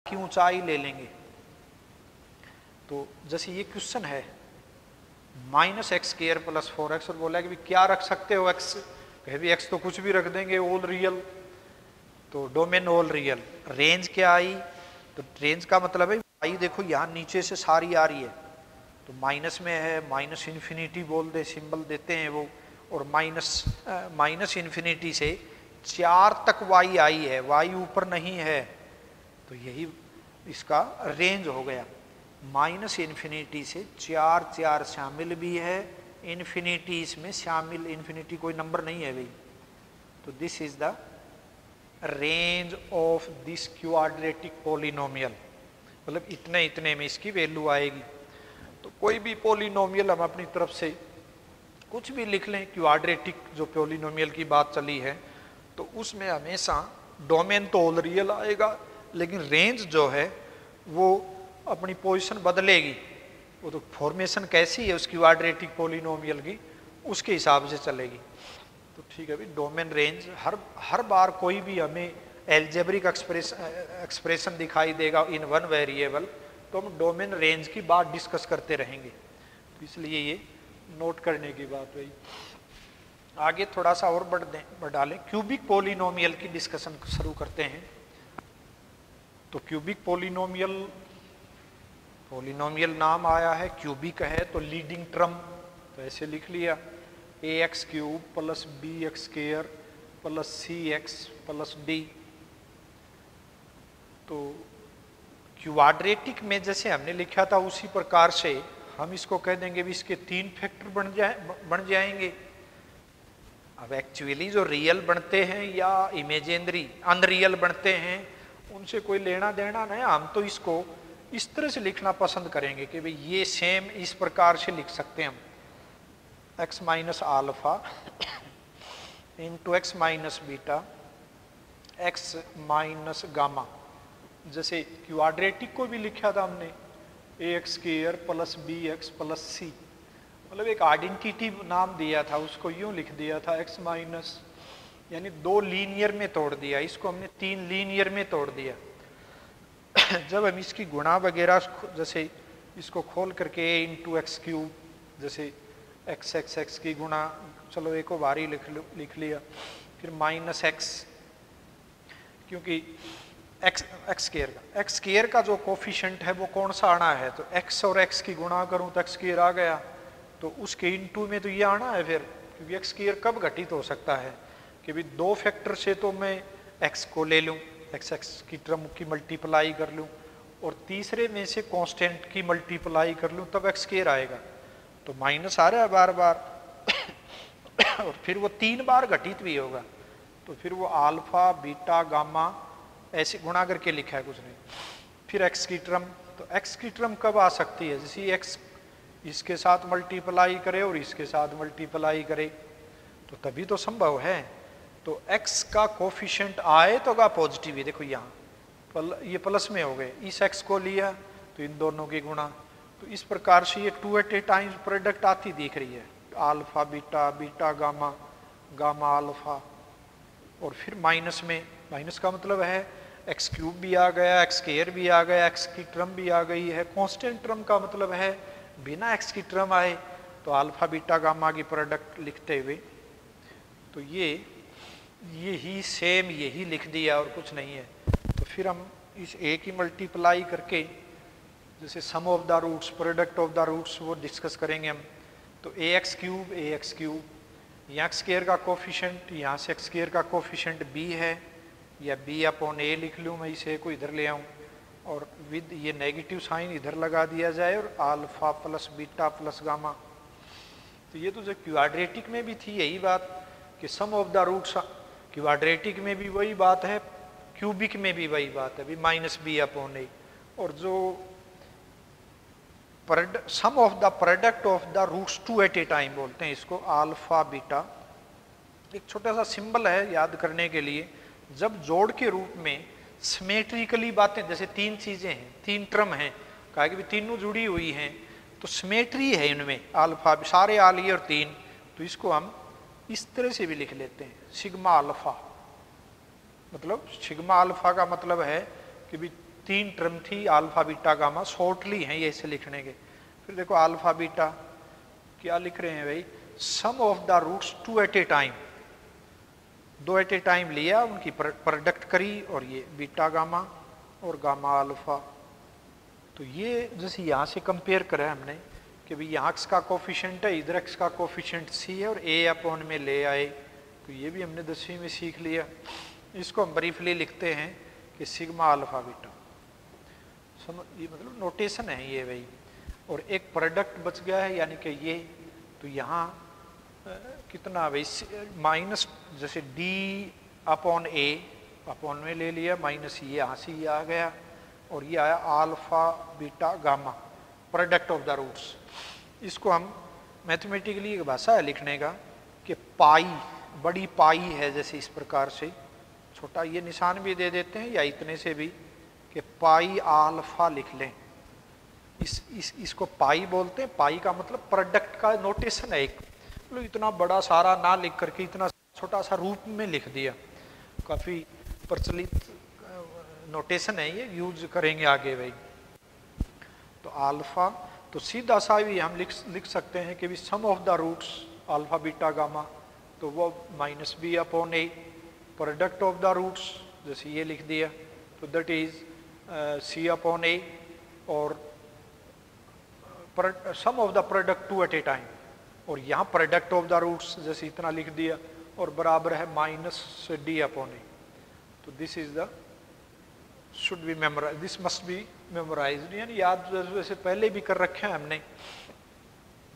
की ऊंचाई ले लेंगे। तो जैसे ये क्वेश्चन है -x² + 4x, और बोला कि भी क्या रख सकते हो x, कहे भी x तो कुछ भी रख देंगे, ऑल रियल, तो डोमेन ऑल रियल। रेंज क्या आई, तो रेंज का मतलब है आई देखो यहाँ नीचे से सारी आ रही है, तो माइनस में है, -∞ बोल दे, सिंबल देते हैं वो, और -∞ से 4 तक y आई है, y ऊपर नहीं है, तो यही इसका रेंज हो गया। -∞ से 4 शामिल भी है, इन्फिनिटी इसमें शामिल, इन्फिनिटी कोई नंबर नहीं है भाई, तो this is the range of this quadratic polynomial, मतलब इतने इतने में इसकी वैल्यू आएगी। तो कोई भी पॉलिनोमियल हम अपनी तरफ से कुछ भी लिख लें, क्वाड्रेटिक जो पॉलिनोमियल की बात चली है, तो उसमें हमेशा डोमेन तो ऑल रियल आएगा, लेकिन रेंज जो है वो अपनी पोजीशन बदलेगी, वो तो फॉर्मेशन कैसी है उस क्वाड्रेटिक पॉलिनोमियल की, उसके हिसाब से चलेगी। तो ठीक है भाई, डोमेन रेंज हर बार कोई भी हमें एल्जेब्रिक एक्सप्रेशन दिखाई देगा इन वन वेरिएबल, तो हम डोमेन रेंज की बात डिस्कस करते रहेंगे, तो इसलिए ये नोट करने की बात हुई। आगे थोड़ा सा और बढ़ा लें, क्यूबिक पॉलिनोमियल की डिस्कशन शुरू करते हैं। तो क्यूबिक पॉलिनोमियल नाम आया है, क्यूबिक है तो लीडिंग टर्म, तो ऐसे लिख लिया ax³ + bx² + cx + d। तो क्वाड्रेटिक में जैसे हमने लिखा था उसी प्रकार से हम इसको कह देंगे भी इसके 3 फैक्टर बन जाएंगे। अब एक्चुअली जो रियल बनते हैं या इमेजिनरी अनरियल बनते हैं उनसे कोई लेना देना नहीं, हम तो इसको इस तरह से लिखना पसंद करेंगे कि भाई ये सेम इस प्रकार से लिख सकते हैं हम, x - α * x - β x - गामा। जैसे क्वाड्रेटिक को भी लिखा था हमने ax² + bx + c, मतलब एक आइडेंटिटी नाम दिया था, उसको यूं लिख दिया था x माइनस, यानी 2 लीनियर में तोड़ दिया, इसको हमने 3 लीनियर में तोड़ दिया। जब हम इसकी गुणा वगैरह जैसे इसको खोल करके a × x³, जैसे x की गुणा, चलो एक को बारी लिख लिया, फिर -x, क्योंकि x² का जो कोफिशिएंट है वो कौन सा आना है, तो x और x की गुणा करूं तो x² आ गया, तो उसके इनटू में तो ये आना है फिर, क्योंकि x² कब घटित हो सकता है कि भी 2 फैक्टर से तो मैं x को ले लूं, x की टर्म की मल्टीप्लाई कर लूं, और तीसरे में से कांस्टेंट की मल्टीप्लाई कर लूं, तब x² आएगा, तो माइनस आ रहा है बार बार और फिर वो 3 बार घटित भी होगा, तो फिर वो अल्फा बीटा गामा ऐसे गुणा करके लिखा है, कुछ नहीं। फिर x की टर्म, तो x की टर्म कब आ सकती है, जैसे x इसके साथ मल्टीप्लाई करे और इसके साथ मल्टीप्लाई करे, तो तभी तो संभव है। तो x का कोफिशिएंट आए तो का पॉजिटिव है, देखो यहाँ ये प्लस में हो गए, इस x को लिया तो इन दोनों की गुणा, तो इस प्रकार से ये 2 at a टाइम प्रोडक्ट आती दिख रही है, alpha beta, beta gamma, gamma alpha, और फिर माइनस में, माइनस का मतलब है x³ भी आ गया, x² भी आ गया, x की टर्म भी आ गई है, कांस्टेंट टर्म का मतलब है बिना x की टर्म आए, तो अल्फा बीटा गामा की प्रोडक्ट लिखते हुए, तो यही सेम यही लिख दिया और कुछ नहीं है। तो फिर हम इस a की मल्टीप्लाई करके जैसे sum of the roots, product of the roots, वो डिस्कस करेंगे हम। तो ax³ यहाँ x² का कोफिशिएंट, यहाँ से x² का कोफिशिएंट b है, या b/a लिख लूँ मैं, इसे को इधर ले आऊँ और विद ये नेगेटिव साइन इधर लगा दिया जाए, और अल्फा + बीटा + गामा। तो ये तो जो क्वाड्रेटिक में भी थी यही बात कि सम ऑफ द रूट्स, क्वाड्रेटिक में भी वही बात है, क्यूबिक में भी वही बात है, भी -b/a, और जो sum of the product of the roots 2 at a time बोलते हैं इसको, अल्फा बीटा। एक छोटा सा सिंबल है याद करने के लिए, जब जोड़ के रूप में सिमेट्रिकली बातें, जैसे 3 चीजें हैं, 3 टर्म हैं, कहा कि भी तीनों जुड़ी हुई हैं, तो सिमेट्री है इनमें, अल्फा सारे आ लिए और 3, तो इसको हम इस तरह से भी लिख लेते हैं, सिग्मा अल्फा, मतलब सिग्मा अल्फा का मतलब है कि भी तीन टर्म थी अल्फा बीटा गामा, शॉर्टली हैं ये इसे लिखने के। फिर देखो अल्फा बीटा क्या लिख रहे हैं भाई, sum of the roots two at a time, दो एट ए टाइम लिया, उनकी प्रोडक्ट करी, और ये बीटा गामा और गामा अल्फा। तो ये जैसे यहाँ से कंपेयर करा हमने कि भाई यहाँ x का कोफिशिएंट है, इधर x का कोफिशिएंट c है, और a अपॉन में ले आए। तो ये भी हमने 10वीं में सीख लिया। इसको हम ब्रीफली लिखते हैं कि सिग्मा अल्फा बीटा, ये मतलब नोटेशन है ये भाई। और एक प्रोडक्ट बच गया है यानी कि ये, तो यहाँ कितना भाई माइनस, जैसे d अपॉन a अपॉन में ले लिया, माइनस ये यहाँ से ये आ गया, और ये आया alpha beta gamma product of the roots. इसको हम मैथमेटिकली एक भाषा है लिखने का कि पाई, बड़ी पाई है, जैसे इस प्रकार से छोटा ये निशान भी दे देते हैं, या इतने से भी कि पाई अल्फा लिख लें। इसको पाई बोलते हैं। पाई का मतलब प्रोडक्ट का नोटेशन है एक, मतलब इतना बड़ा सारा ना लिख करके इतना छोटा सा रूप में लिख दिया। काफ़ी प्रचलित नोटेशन है ये, यूज करेंगे आगे भाई। तो अल्फा, तो सीधा सा भी हम लिख सकते हैं कि भी sum of the roots alpha beta gamma, तो वो minus b upon a, product of the roots जैसे ये लिख दिया, तो that is c upon a, और sum of the product two at a time, और यहाँ प्रोडक्ट ऑफ द रूट्स जैसे इतना लिख दिया, और बराबर है माइनस डी अपॉन ए। तो this is the should be memorise, this must be memorised, यानी याद वैसे पहले भी कर रखे हैं हमने।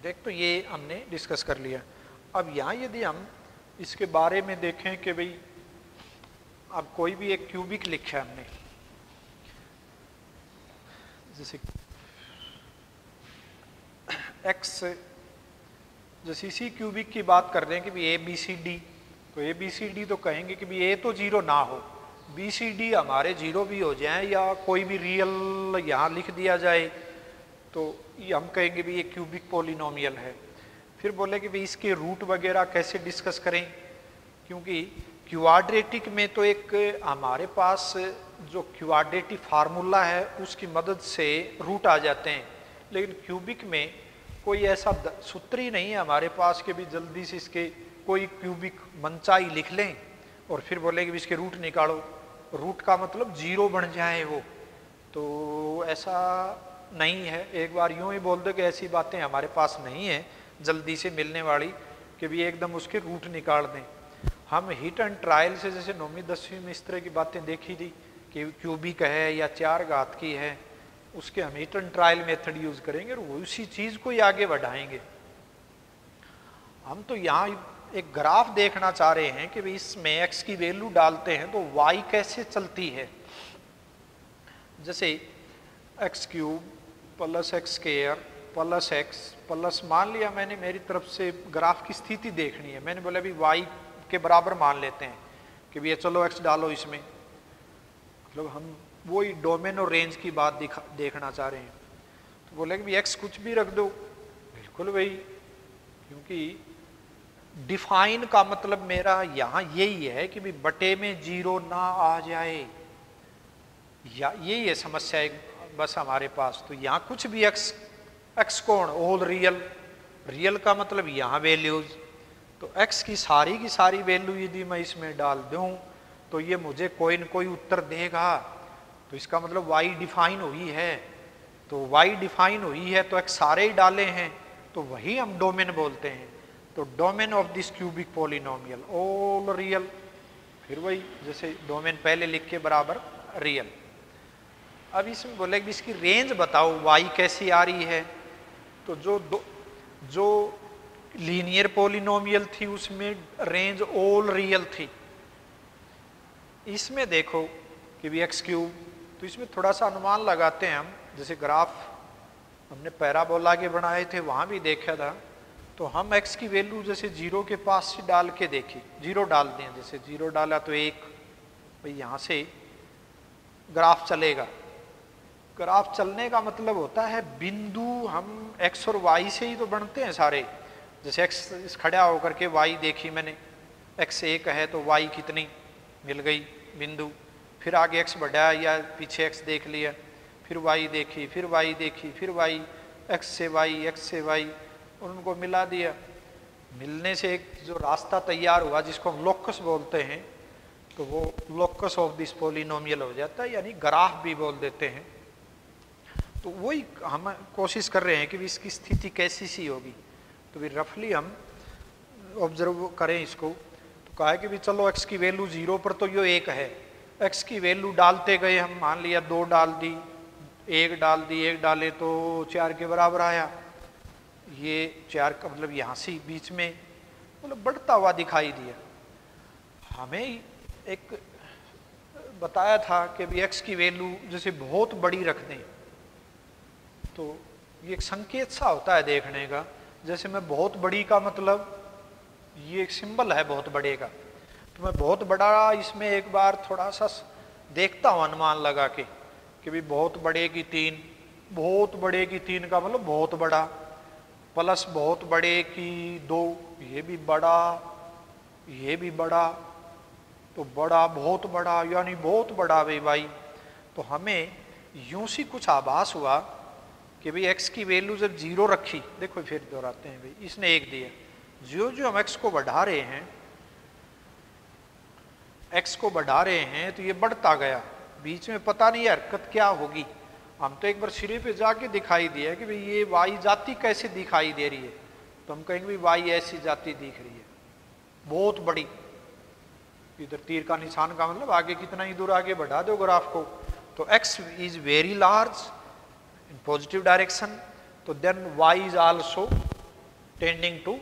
देख, तो ये हमने डिस्कस कर लिया। अब यहाँ यदि हम इसके बारे में देखें कि भाई अब कोई भी एक क्यूबिक लिखा है हमने, जैसे x, जैसे इसी क्यूबिक की बात कर रहे हैं कि भी ए बी सी डी, तो ए बी सी डी तो कहेंगे कि भी ए तो जीरो ना हो, बी सी डी हमारे जीरो भी हो जाए, या कोई भी रियल यहाँ लिख दिया जाए, तो ये हम कहेंगे भी ये क्यूबिक पॉलिनोमियल है। फिर बोले कि भाई इसके रूट वगैरह कैसे डिस्कस करें, क्योंकि क्वाड्रेटिक में तो एक हमारे पास जो क्वाड्रेटिक फार्मूला है उसकी मदद से रूट आ जाते हैं, लेकिन क्यूबिक में कोई ऐसा सूत्र ही नहीं है हमारे पास कि भी जल्दी से इसके कोई क्यूबिक मनचाही लिख लें और फिर बोले कि इसके रूट निकालो, रूट का मतलब जीरो बन जाए वो, तो ऐसा नहीं है। एक बार यूं ही बोल दो कि ऐसी बातें हमारे पास नहीं है जल्दी से मिलने वाली कि भी एकदम उसके रूट निकाल दें। हम हिट एंड ट्रायल से जैसे 9वीं 10वीं में इस तरह की बातें देखी थी कि क्यूबिक है या 4 घात की है, उसके हम hit and trial method use करेंगे और उसी चीज को ही आगे बढ़ाएंगे। हम तो यहाँ एक ग्राफ देखना चाह रहे हैं कि भाई इसमें x की वैल्यू डालते हैं तो y कैसे चलती है। जैसे x cube plus x square plus x plus, मान लिया मैंने मेरी तरफ से ग्राफ की स्थिति देखनी है, मैंने बोला अभी y के बराबर मान लेते हैं कि भैया चलो x डालो इसमें, मतलब हम वही डोमेन और रेंज की बात देखना चाह रहे हैं। तो बोले कि x कुछ भी रख दो, बिल्कुल भाई, क्योंकि डिफाइन का मतलब मेरा यहाँ यही है कि भाई बटे में जीरो ना आ जाए, या यही है समस्या बस हमारे पास। तो यहाँ कुछ भी x कौन, ऑल रियल, रियल का मतलब यहाँ वैल्यूज, तो x की सारी वैल्यू यदि मैं इसमें डाल दूं तो ये मुझे कोई न कोई उत्तर देगा, तो इसका मतलब y डिफाइन हुई है, तो y डिफाइन हुई है तो x सारे ही डाले हैं, तो वही हम डोमेन बोलते हैं। तो domain of this cubic polynomial all real, फिर वही जैसे डोमेन पहले लिख के बराबर रियल। अब इसमें बोले कि इसकी रेंज बताओ y कैसी आ रही है, तो जो लीनियर पॉलिनोमियल थी उसमें रेंज ऑल रियल थी। इसमें देखो कि भी एक्स क्यूब, तो इसमें थोड़ा सा अनुमान लगाते हैं हम, जैसे ग्राफ हमने पैराबोला के बनाए थे वहां भी देखा था, तो हम x की वैल्यू जैसे जीरो के पास से डाल के देखी, जीरो डाल दें, जैसे जीरो डाला तो 1, भाई यहाँ से ग्राफ चलेगा। ग्राफ चलने का मतलब होता है बिंदु, हम x और y से ही तो बनते हैं सारे, जैसे x खड़ा होकर के y देखी मैंने, x 1 है तो y कितनी मिल गई बिंदु, फिर आगे एक्स बढ़ाया या पीछे एक्स देख लिया, फिर वाई देखी, फिर वाई देखी, फिर वाई, एक्स से वाई, एक्स से वाई, उनको मिला दिया। मिलने से एक जो रास्ता तैयार हुआ जिसको हम लोकस बोलते हैं, तो वो लोकस ऑफ दिस पॉलिनोमियल हो जाता है, यानी ग्राफ भी बोल देते हैं। तो वही हम कोशिश कर रहे हैं कि इसकी स्थिति कैसी सी होगी। तो भी रफली हम ऑब्जर्व करें इसको, तो कहा है कि भी चलो एक्स की वैल्यू 0 पर तो ये 1 है, एक्स की वैल्यू डालते गए हम, मान लिया 2 डाल दी, 1 डाल दी, 1 डाले तो 4 के बराबर आया, ये 4 का मतलब यहाँ से बीच में मतलब बढ़ता हुआ दिखाई दिया। हमें एक बताया था कि भी एक्स की वैल्यू जैसे बहुत बड़ी रख दें तो ये एक संकेत सा होता है देखने का, जैसे मैं बहुत बड़ी का मतलब ये एक सिंबल है बहुत बड़े का, तो मैं बहुत बड़ा इसमें एक बार थोड़ा सा देखता हूँ अनुमान लगा के कि भी बहुत बड़े की 3, बहुत बड़े की 3 का मतलब बहुत बड़ा, प्लस बहुत बड़े की 2, ये भी बड़ा, ये भी बड़ा, तो बड़ा बहुत बड़ा यानी बहुत बड़ा भाई। तो हमें यूं सी कुछ आभास हुआ कि भाई एक्स की वैल्यू जब 0 रखी, देखो फिर दोहराते हैं भाई, इसने 1 दिया, जो जो हम एक्स को बढ़ा रहे हैं, एक्स को बढ़ा रहे हैं तो ये बढ़ता गया, बीच में पता नहीं हरकत क्या होगी। हम तो एक बार सिरे पे जाके दिखाई दिया कि भाई ये वाई जाति कैसे दिखाई दे रही है, तो हम कहेंगे भाई वाई ऐसी जाति दिख रही है बहुत बड़ी, इधर तीर का निशान का मतलब आगे कितना ही दूर आगे बढ़ा दो ग्राफ को, तो x is very large in positive direction, तो then y is also tending to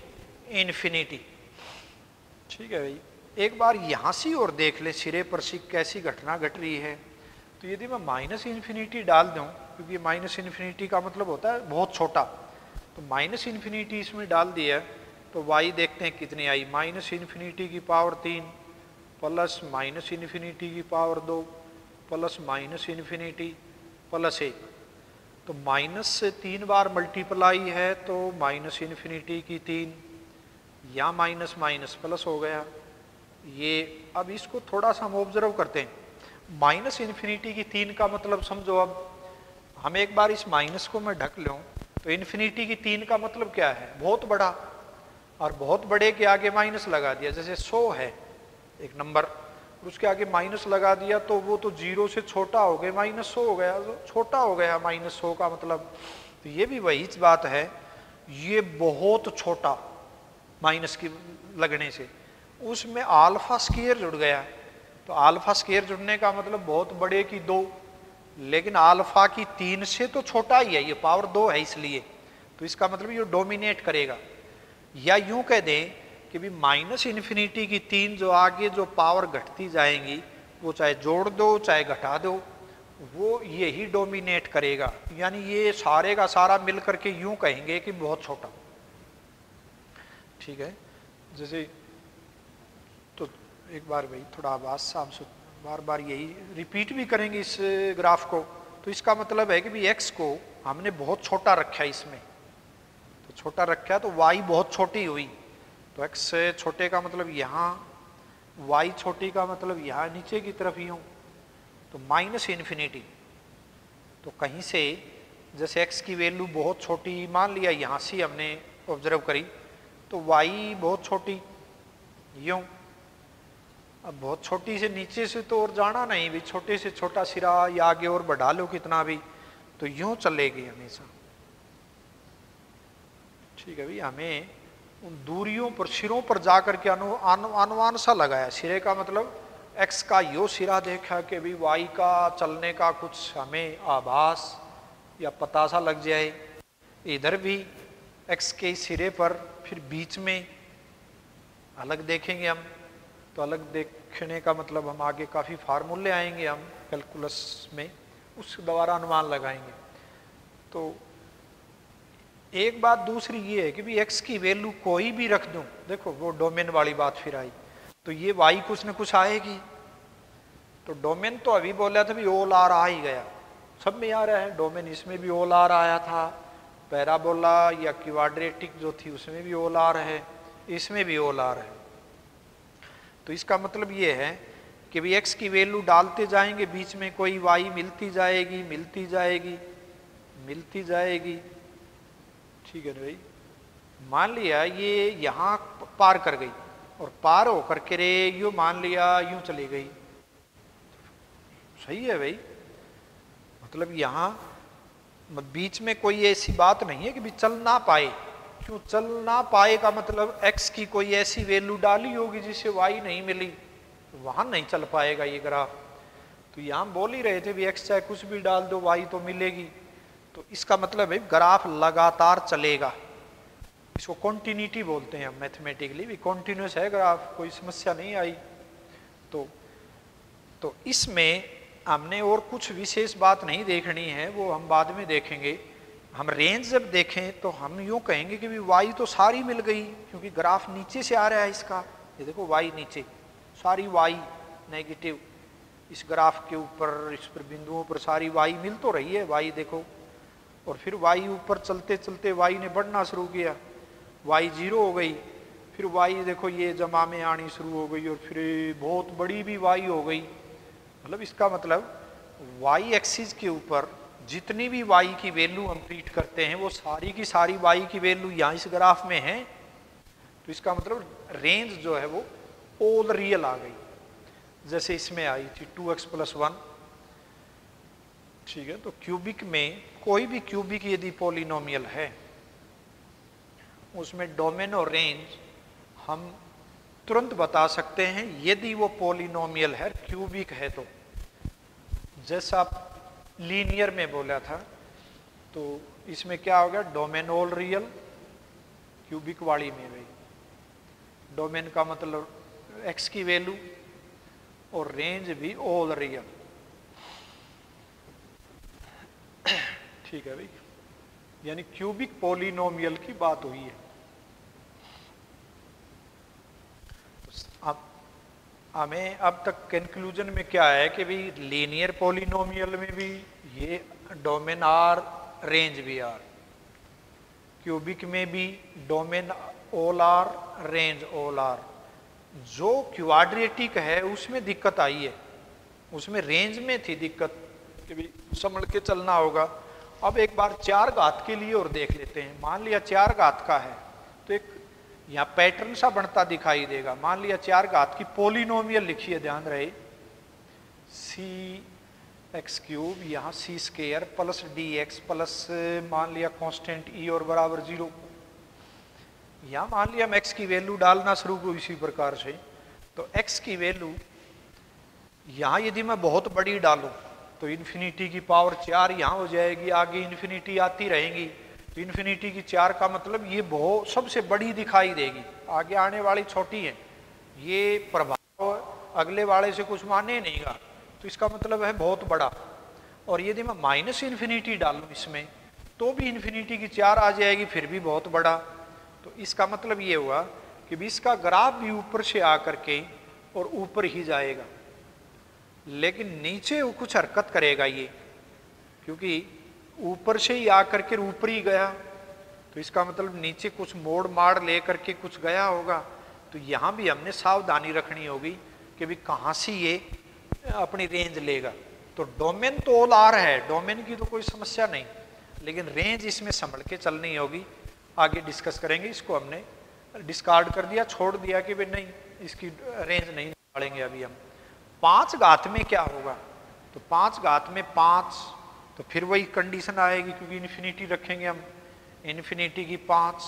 infinity. ठीक है भाई, एक बार यहां से और देख ले सिरे पर से कैसी घटना घट रही है। तो यदि मैं माइनस इन्फिनिटी डाल दूं, क्योंकि माइनस इन्फिनिटी का मतलब होता है बहुत छोटा, तो माइनस इन्फिनिटी इसमें डाल दिया तो वाई देखते हैं कितनी आई, माइनस इन्फिनिटी की पावर 3 प्लस माइनस इन्फिनिटी की power 2 plus minus infinity plus 1, तो माइनस से 3 बार मल्टीप्लाई है तो माइनस इन्फिनिटी की 3, या माइनस माइनस प्लस हो गया ये। अब इसको थोड़ा सा हम ऑब्जर्व करते हैं, माइनस इन्फिनिटी की 3 का मतलब समझो, अब हम एक बार इस माइनस को मैं ढक लूँ तो इन्फिनिटी की 3 का मतलब क्या है, बहुत बड़ा, और बहुत बड़े के आगे माइनस लगा दिया, जैसे 100 है एक नंबर, उसके आगे माइनस लगा दिया तो वो तो 0 से छोटा हो गया, -100 हो गया, तो छोटा हो गया -100 का मतलब। तो ये भी वही बात है, ये बहुत छोटा माइनस की लगने से उसमें अल्फा स्क्वायर जुड़ गया, तो अल्फा स्क्वायर जुड़ने का मतलब बहुत बड़े की 2, लेकिन अल्फा की 3 से तो छोटा ही है, ये पावर 2 है इसलिए, तो इसका मतलब ये डोमिनेट करेगा। या यूं कह दें कि भी माइनस इन्फिनिटी की 3 जो आगे जो पावर घटती जाएंगी वो चाहे जोड़ दो चाहे घटा दो, वो यही डोमिनेट करेगा, यानी ये सारे का सारा मिल करके यूं कहेंगे कि बहुत छोटा। ठीक है, जैसे तो एक बार भाई थोड़ा आवाज शाम से बार बार यही रिपीट भी करेंगे इस ग्राफ को, तो इसका मतलब है कि भी एक्स को हमने बहुत छोटा रखा है इसमें, तो छोटा रखा है तो वाई बहुत छोटी हुई, तो एक्स से छोटे का मतलब यहाँ, वाई छोटी का मतलब यहाँ नीचे की तरफ यूं, तो माइनस इन्फिनिटी, तो कहीं से जैसे एक्स की वैल्यू बहुत छोटी मान लिया यहाँ से हमने ऑब्जर्व करी, तो वाई बहुत छोटी यूं, अब बहुत छोटी से नीचे से तो और जाना नहीं भी, छोटे से छोटा सिरा या आगे और बढ़ा लो कितना भी, तो यूं चलेगी हमेशा। ठीक है भाई, हमें उन दूरियों पर सिरों पर जाकर के अनुमान सा लगाया, सिरे का मतलब एक्स का यो सिरा देखा कि भी वाई का चलने का कुछ हमें आभास या पता सा लग जाए, इधर भी एक्स के सिरे पर, फिर बीच में अलग देखेंगे हम, तो अलग देखने का मतलब हम आगे काफ़ी फार्मूले आएंगे हम कैलकुलस में, उस द्वारा अनुमान लगाएंगे। तो एक बात दूसरी ये है कि भी एक्स की वैल्यू कोई भी रख दूं, देखो वो डोमेन वाली बात फिर आई, तो ये वाई कुछ न कुछ आएगी, तो डोमेन तो अभी बोला था भी ओल आर आ ही गया, सब में आ रहा है डोमेन, इसमें भी ओल आर आया था, पैराबोला या क्वाड्रेटिक जो थी उसमें भी ओल आर है, इसमें भी ओल आर है। तो इसका मतलब ये है कि भी x की वैल्यू डालते जाएंगे, बीच में कोई y मिलती जाएगी मिलती जाएगी मिलती जाएगी। ठीक है ना भाई। मान लिया ये यहाँ पार कर गई और पार होकर के रे यूं मान लिया यूं चली गई, सही है भाई। मतलब यहाँ बीच में कोई ऐसी बात नहीं है कि भी चल ना पाए। क्यों चल ना पाए का मतलब x की कोई ऐसी वैल्यू डाली होगी जिसे y नहीं मिली, वहां नहीं चल पाएगा ये ग्राफ। तो यहाँ हम बोल ही रहे थे भी x चाहे कुछ भी डाल दो y तो मिलेगी। तो इसका मतलब है ग्राफ लगातार चलेगा, इसको कॉन्टिन्यूटी बोलते हैं हम मैथमेटिकली, भी कॉन्टिन्यूस है ग्राफ, कोई समस्या नहीं आई। तो इसमें हमने और कुछ विशेष बात नहीं देखनी है, वो हम बाद में देखेंगे। हम रेंज जब देखें तो हम यूं कहेंगे कि भी y तो सारी मिल गई, क्योंकि ग्राफ नीचे से आ रहा है इसका। ये देखो y नीचे, सारी y नेगेटिव इस ग्राफ के ऊपर, इस पर बिंदुओं पर सारी y मिल तो रही है, y देखो। और फिर y ऊपर चलते चलते y ने बढ़ना शुरू किया, y 0 हो गई, फिर y देखो ये जमा में आनी शुरू हो गई, और फिर बहुत बड़ी भी y हो गई। मतलब इसका मतलब y एक्सिस के ऊपर जितनी भी y की वैल्यू हम ट्रीट करते हैं वो सारी की सारी y की वैल्यू यहाँ इस ग्राफ में है। तो इसका मतलब रेंज जो है वो ऑल रियल आ गई, जैसे इसमें आई थी 2x+1। ठीक है। तो क्यूबिक में कोई भी क्यूबिक यदि पॉलिनोमियल है उसमें डोमेन और रेंज हम तुरंत बता सकते हैं यदि वो पॉलिनोमियल है, क्यूबिक है। तो जैसा आप लीनियर में बोला था, तो इसमें क्या होगा, डोमेन ऑल रियल, क्यूबिक वाली में भी डोमेन का मतलब x की वैल्यू और रेंज भी ऑल रियल। ठीक है भाई, यानी क्यूबिक पॉलिनोमियल की बात हुई है। अब हमें अब तक कंक्लूजन में क्या है कि भाई लीनियर पॉलिनोमियल में भी ये डोमेन आर रेंज भी आर, क्यूबिक में भी domain all R range all R. जो क्वाड्रेटिक है उसमें दिक्कत आई है, उसमें रेंज में थी दिक्कत कि भाई संभल के चलना होगा। अब एक बार 4 घात के लिए और देख लेते हैं। मान लिया 4 घात का है तो एक यहाँ पैटर्न सा बनता दिखाई देगा। मान लिया 4 घात की पॉलिनोमियल लिखी है, ध्यान रहे, cx³ यहाँ c² प्लस dx प्लस मान लिया कांस्टेंट e और बराबर 0। यहाँ मान लिया हम x की वैल्यू डालना शुरू को इसी प्रकार से। तो x की वैल्यू यहाँ यदि मैं बहुत बड़ी डालूं तो इन्फिनिटी की पावर 4 यहाँ हो जाएगी, आगे इन्फिनिटी आती रहेंगी। तो इन्फिनिटी की 4 का मतलब ये बहुत सबसे बड़ी दिखाई देगी, आगे आने वाली छोटी है। ये प्रभाव अगले वाले से कुछ माने नहीं गा, तो इसका मतलब है बहुत बड़ा। और यदि मैं माइनस इन्फिनिटी डालूं इसमें तो भी इन्फिनिटी की 4 आ जाएगी, फिर भी बहुत बड़ा। तो इसका मतलब ये हुआ कि भी इसका ग्राफ भी ऊपर से आकर के और ऊपर ही जाएगा, लेकिन नीचे वो कुछ हरकत करेगा ये, क्योंकि ऊपर से ही आकर के ऊपर ही गया। तो इसका मतलब नीचे कुछ मोड़ माड़ लेकर के कुछ गया होगा। तो यहाँ भी हमने सावधानी रखनी होगी कि भी कहाँ से ये अपनी रेंज लेगा। तो डोमेन तो ऑल आर है, डोमेन की तो कोई समस्या नहीं, लेकिन रेंज इसमें संभल के चलनी होगी। आगे डिस्कस करेंगे। इसको हमने डिस्कार्ड कर दिया, छोड़ दिया कि भाई नहीं इसकी रेंज नहीं निकालेंगे अभी हम। 5 घात में क्या होगा, तो 5 घात में 5, तो फिर वही कंडीशन आएगी, क्योंकि इन्फिनिटी रखेंगे हम, इन्फिनिटी की 5,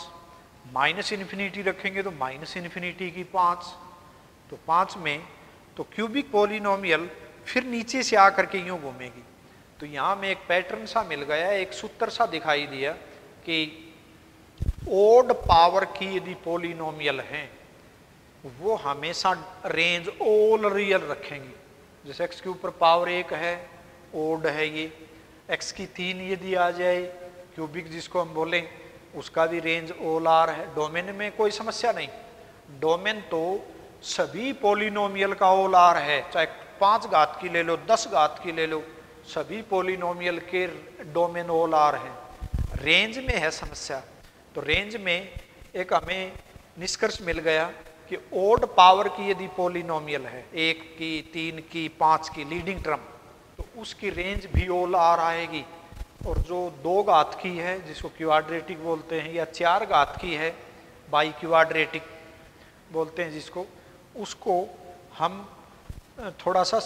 माइनस इन्फिनिटी रखेंगे तो माइनस इन्फिनिटी की 5। तो 5 में तो क्यूबिक पॉलिनोमियल फिर नीचे से आकर के यूं घूमेगी। तो यहाँ में एक पैटर्न सा मिल गया, एक सूत्र सा दिखाई दिया कि ओड पावर की यदि पॉलिनोमियल हैं वो हमेशा रेंज ऑल रियल रखेंगी। जैसे x के ऊपर पावर 1 है, ओड है ये, x की 3 यदि आ जाए क्यूबिक जिसको हम बोलें, उसका भी रेंज ऑल आर है। डोमेन में कोई समस्या नहीं, डोमेन तो सभी पॉलिनोमियल का ऑल आर है, चाहे 5 घात की ले लो 10 घात की ले लो, सभी पॉलिनोमियल के डोमेन ऑल आर है। रेंज में है समस्या। तो रेंज में एक हमें निष्कर्ष मिल गया कि ओड पावर की यदि पॉलिनोमियल है, 1 की, 3 की, 5 की लीडिंग टर्म, तो उसकी रेंज भी ओल आर आएगी। और जो 2 घात की है जिसको क्वाड्रेटिक बोलते हैं, या 4 घात की है बाई क्वाड्रेटिक बोलते हैं जिसको, उसको हम थोड़ा सा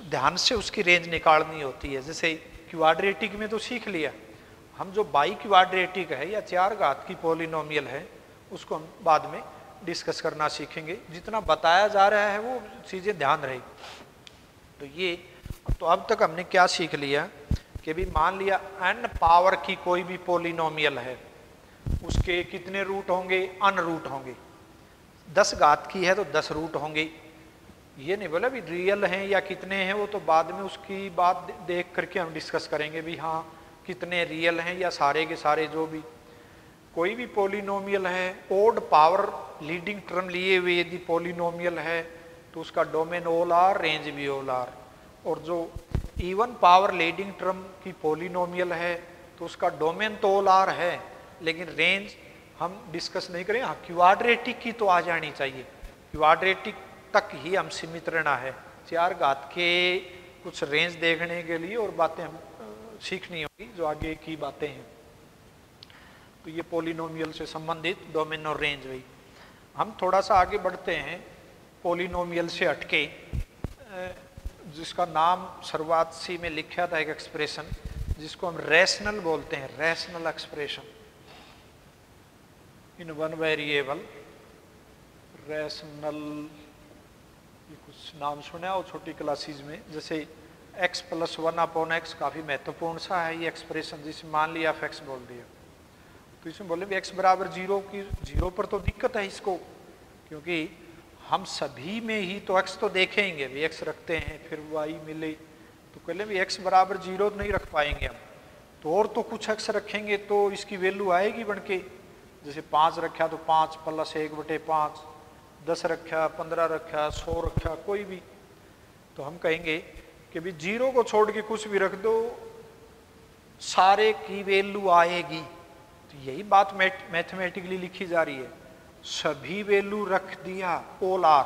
ध्यान से उसकी रेंज निकालनी होती है। जैसे क्वाड्रेटिक में तो सीख लिया, हम जो बाई क्वाड्रेटिक है या 4 घात की पॉलिनोमियल है उसको हम बाद में डिस्कस करना सीखेंगे। जितना बताया जा रहा है वो चीज़ें ध्यान रहे। तो ये तो अब तक हमने क्या सीख लिया कि भी मान लिया n पावर की कोई भी पॉलिनोमियल है, उसके कितने रूट होंगे, n रूट होंगे। 10 घात की है तो 10 रूट होंगे। ये नहीं बोला भी रियल हैं या कितने हैं, वो तो बाद में उसकी बात देख करके हम डिस्कस करेंगे भी हाँ कितने रियल हैं या सारे के सारे। जो भी कोई भी पॉलिनोमियल है, ओड पावर लीडिंग टर्म लिए हुए यदि पॉलिनोमियल है तो उसका डोमेन ओल आर, रेंज भी ओल आर। और जो इवन पावर लीडिंग टर्म की पॉलिनोमियल है तो उसका डोमेन तो ओल आर है, लेकिन रेंज हम डिस्कस नहीं करें। हाँ क्वाड्रेटिक की तो आ जानी चाहिए, क्वाड्रेटिक तक ही हम सीमित रहना है। 4 घात के कुछ रेंज देखने के लिए और बातें हम सीखनी होगी जो आगे की बातें हैं। तो ये पॉलिनोमियल से संबंधित डोमेन और रेंज हुई। हम थोड़ा सा आगे बढ़ते हैं पॉलिनोमियल से हटके, जिसका नाम शुरुआत सी में लिखा था एक एक्सप्रेशन जिसको हम रैशनल बोलते हैं, rational expression in one variable, rational. ये कुछ नाम सुना हो छोटी क्लासेस में, जैसे x + 1/x काफ़ी महत्वपूर्ण सा है ये एक्सप्रेशन, जिसमें मान लिया आप x बोल दिया तो इसमें बोले भी x बराबर 0 की, 0 पर तो दिक्कत है इसको, क्योंकि हम सभी में ही तो x तो देखेंगे भी x रखते हैं फिर y मिले, तो कहले भी x बराबर 0 नहीं रख पाएंगे हम, तो और तो कुछ x रखेंगे तो इसकी वैल्यू आएगी बन के। जैसे 5 रखा तो 5 + 1/5, 10 रखा, 15 रखा, 100 रखा, कोई भी, तो हम कहेंगे कि भी 0 को छोड़ के कुछ भी रख दो सारे की वैल्यू आएगी। तो यही बात मैथमेटिकली लिखी जा रही है, सभी वैल्यू रख दिया ओल आर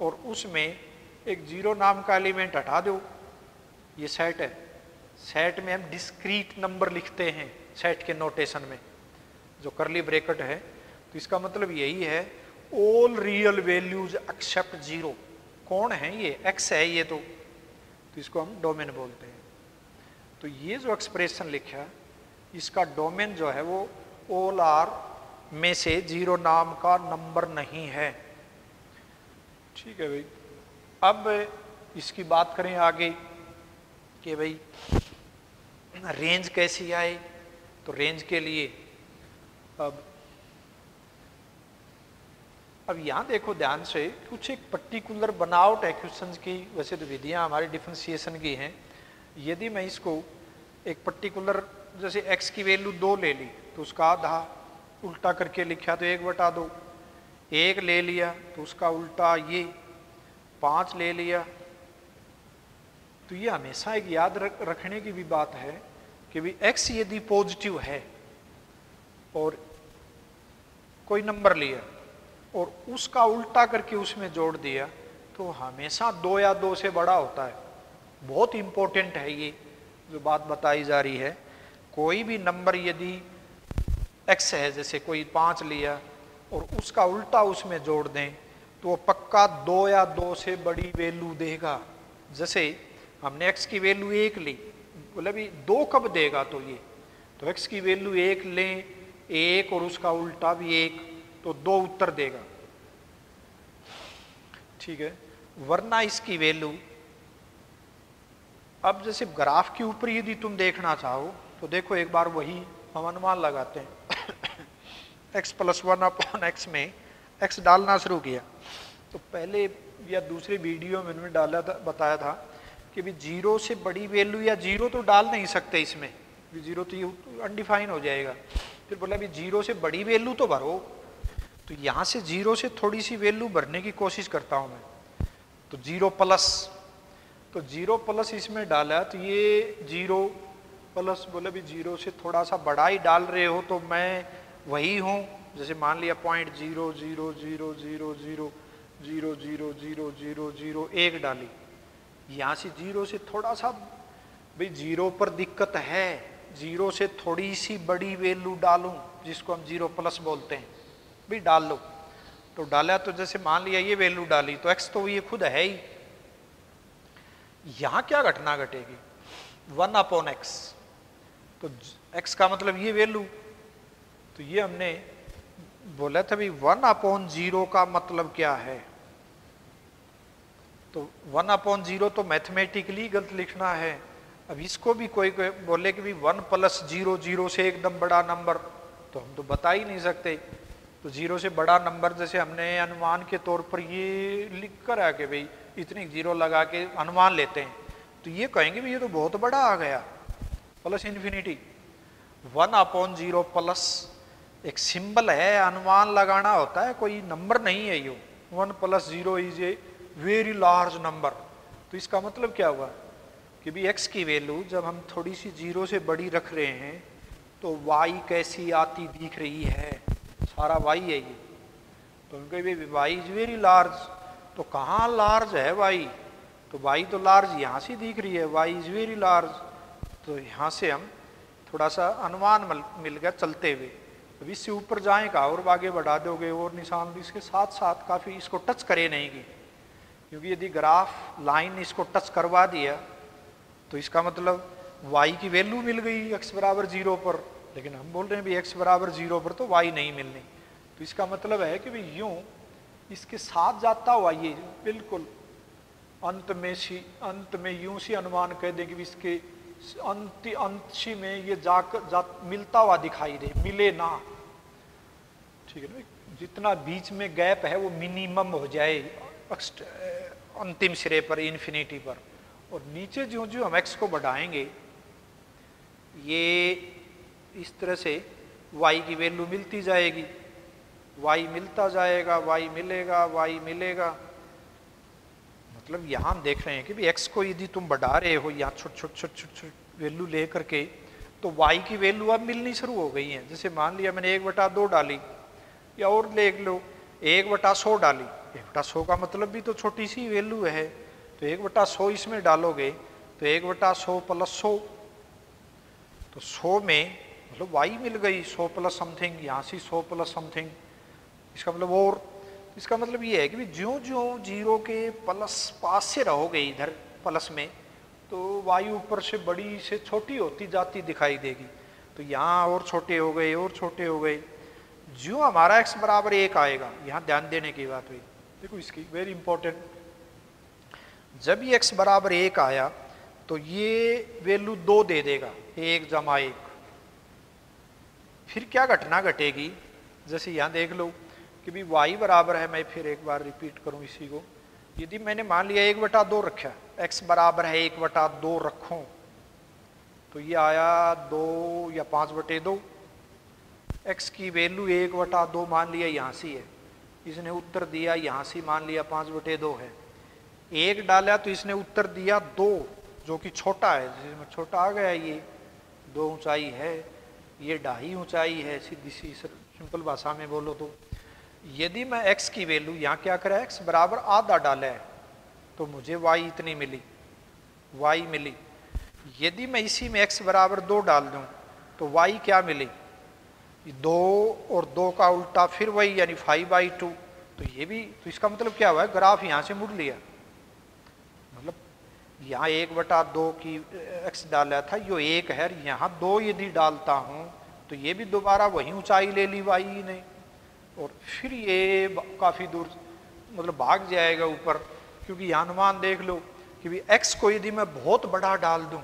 और उसमें एक 0 नाम का एलिमेंट हटा दो। ये सेट है, सेट में हम डिस्क्रीट नंबर लिखते हैं सेट के नोटेशन में, जो करली ब्रैकेट है, तो इसका मतलब यही है ऑल रियल वैल्यूज एक्सेप्ट 0। कौन है ये, x है ये, तो इसको हम डोमेन बोलते हैं। तो ये जो एक्सप्रेशन लिखा इसका डोमेन जो है वो ऑल आर में से 0 नाम का नंबर नहीं है। ठीक है भाई, अब इसकी बात करें आगे कि भाई रेंज कैसी आए, तो रेंज के लिए अब यहाँ देखो ध्यान से, कुछ एक पर्टिकुलर बनावट है क्वेश्चंस की। वैसे तो विधियाँ हमारी डिफरेंशिएशन की हैं। यदि मैं इसको एक पर्टिकुलर, जैसे x की वैल्यू 2 ले ली तो उसका आधा उल्टा करके लिखा तो 1/2, 1 ले लिया तो उसका उल्टा ये 5 ले लिया। तो ये हमेशा एक याद रखने की भी बात है कि भी x यदि पॉजिटिव है और कोई नंबर लिया और उसका उल्टा करके उसमें जोड़ दिया तो हमेशा 2 या 2 से बड़ा होता है। बहुत इंपॉर्टेंट है ये जो बात बताई जा रही है। कोई भी नंबर यदि x है, जैसे कोई 5 लिया और उसका उल्टा उसमें जोड़ दें तो वो पक्का 2 या 2 से बड़ी वैल्यू देगा। जैसे हमने x की वैल्यू 1 ली, बोले भी 2 कब देगा, तो ये तो x की वैल्यू 1 लें, 1 और उसका उल्टा भी 1, तो 2 उत्तर देगा। ठीक है, वरना इसकी वैल्यू, अब जैसे ग्राफ के ऊपर यदि तुम देखना चाहो तो देखो एक बार वही हम अनुमान लगाते हैं। x + 1/x में x डालना शुरू किया तो पहले या दूसरे वीडियो में मैंने डाला था, बताया था कि भी 0 से बड़ी वैल्यू या 0 तो डाल नहीं सकते इसमें, 0 तो अनडिफाइन हो जाएगा। फिर बोला भी 0 से बड़ी वैल्यू तो भरो, तो यहाँ से 0 से थोड़ी सी वैल्यू भरने की कोशिश करता हूँ मैं, तो 0+, तो 0+ इसमें डाला तो ये 0+, बोले भी 0 से थोड़ा सा बड़ा ही डाल रहे हो तो मैं वही हूँ जैसे मान लिया 0.00000000001 डाली, यहाँ से जीरो से थोड़ा सा, भाई जीरो पर दिक्कत है, जीरो से थोड़ी सी बड़ी वैल्यू डालूं जिसको हम 0+ बोलते हैं, भाई डाल लो। तो डाला, तो जैसे मान लिया ये वैल्यू डाली तो x तो ये खुद है ही। यहां क्या घटना घटेगी, 1/x, तो x का मतलब ये वैल्यू, तो ये हमने बोला था भी 1/0 का मतलब क्या है। तो 1/0 तो मैथमेटिकली गलत लिखना है। अब इसको भी कोई बोले कि भी 1 + 0 से एकदम बड़ा नंबर, तो हम तो बता ही नहीं सकते। तो 0 से बड़ा नंबर जैसे हमने अनुमान के तौर पर ये लिख कर है कि भाई इतनी 0 लगा के अनुमान लेते हैं, तो ये कहेंगे भी ये तो बहुत बड़ा आ गया, +∞। 1/0 प्लस एक सिंबल है, अनुमान लगाना होता है, कोई नंबर नहीं है ये। 1 + 0 is a very large number. तो इसका मतलब क्या हुआ कि भी x की वैल्यू जब हम थोड़ी सी 0 से बड़ी रख रहे हैं तो y कैसी आती दिख रही है, सारा y है ये। तो उनके भी y इज वेरी लार्ज, तो कहाँ लार्ज है y, तो y तो लार्ज यहाँ से दिख रही है, y इज वेरी लार्ज। तो यहाँ से हम थोड़ा सा अनुमान मिल गया चलते हुए। अब इससे ऊपर जाएं का और आगे बढ़ा दोगे और निशान भी इसके साथ साथ काफ़ी इसको टच करे नहीं की, क्योंकि यदि ग्राफ लाइन इसको टच करवा दिया तो इसका मतलब y की वैल्यू मिल गई x = 0 पर, लेकिन हम बोल रहे हैं भी x = 0 पर तो y नहीं मिलनी। तो इसका मतलब है कि भाई यूं इसके साथ जाता हुआ ये बिल्कुल अंत में यूं सी अनुमान कह दें कि इसके अंशी में ये मिलता हुआ दिखाई दे, मिले ना, ठीक है ना, जितना बीच में गैप है वो मिनिमम हो जाए अंतिम सिरे पर, इन्फिनिटी पर। और नीचे जो जो हम x को बढ़ाएंगे ये इस तरह से y की वैल्यू मिलती जाएगी, y मिलता जाएगा, y मिलेगा। मतलब यहाँ हम देख रहे हैं कि भी x को यदि तुम बढ़ा रहे हो यहाँ छोट वैल्यू ले करके, तो y की वैल्यू अब मिलनी शुरू हो गई है। जैसे मान लिया मैंने 1/2 डाली, या और देख लो 1/100 डाली, 1/100 का मतलब भी तो छोटी सी वैल्यू है, तो 1/100 इसमें डालोगे तो 1/100 + 100, तो 100 में मतलब y मिल गई 100 + समथिंग, यहाँ से 100 + समथिंग, इसका मतलब और, इसका मतलब ये है कि ज्यों ज्यों 0 के प्लस पास से रहोगे इधर प्लस में, तो y ऊपर से बड़ी से छोटी होती जाती दिखाई देगी। तो यहाँ और छोटे हो गए और छोटे हो गए, ज्यों हमारा x = 1 आएगा, यहाँ ध्यान देने की बात हुई, देखो इसकी वेरी इंपॉर्टेंट, जब ये x = 1 आया तो ये वैल्यू 2 दे देगा, 1 + 1। फिर क्या घटना घटेगी, जैसे यहाँ देख लो कि भी y बराबर है, मैं फिर एक बार रिपीट करूं इसी को, यदि मैंने मान लिया 1/2 रखा, x बराबर है 1/2 रखूं, तो ये आया 2 या 5/2, x की वैल्यू 1/2 मान लिया यहाँ से है, इसने उत्तर दिया यहाँ से मान लिया 5/2 है, 1 डाला तो इसने उत्तर दिया 2 जो कि छोटा है, जिसमें छोटा आ गया, ये 2 ऊंचाई है, ये 2.5 ऊंचाई है, सीधी सी सिंपल भाषा में बोलो तो। यदि मैं x की वैल्यू यहाँ क्या करा, x = आधा डाला है तो मुझे y इतनी मिली, y मिली। यदि मैं इसी में x = 2 डाल दूं तो y क्या मिली, 2 और 2 का उल्टा फिर वही, यानी 5/2। तो ये भी, तो इसका मतलब क्या हुआ है, ग्राफ यहाँ से मुड़ लिया, मतलब यहाँ 1/2 की x डाला था, यो 1 है, यहाँ 2 यदि डालता हूँ तो ये भी दोबारा वही ऊंचाई ले ली y ने, और फिर ये काफ़ी दूर मतलब भाग जाएगा ऊपर, क्योंकि यहाँ अनुमान देख लो कि भी x को यदि मैं बहुत बड़ा डाल दूं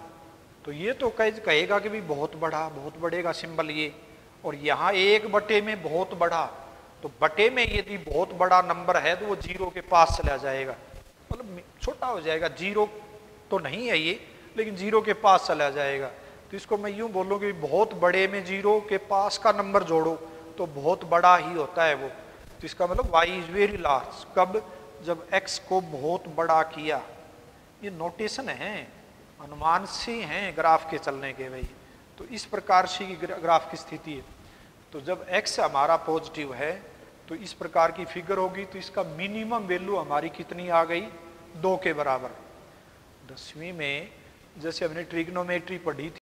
तो ये तो कहेगा कि भी बहुत बड़ा, बहुत बड़े का सिंबल ये, और यहाँ 1/, में बहुत बड़ा, तो बटे में यदि बहुत बड़ा नंबर है तो वो 0 के पास चला जाएगा, मतलब छोटा हो जाएगा, 0 तो नहीं है ये, लेकिन 0 के पास चला जाएगा। तो इसको मैं यूँ बोलूँ कि बहुत बड़े में 0 के पास का नंबर जोड़ो तो बहुत बड़ा ही होता है वो। तो इसका मतलब y इज वेरी लार्ज, कब, जब x को बहुत बड़ा किया। ये नोटेशन है, अनुमान से हैं ग्राफ के चलने के भाई। तो इस प्रकार से ग्राफ की स्थिति है। तो जब x हमारा पॉजिटिव है तो इस प्रकार की फिगर होगी, तो इसका मिनिमम वैल्यू हमारी कितनी आ गई, 2 के बराबर। 10वीं में जैसे हमने ट्रिग्नोमेट्री पढ़ी थी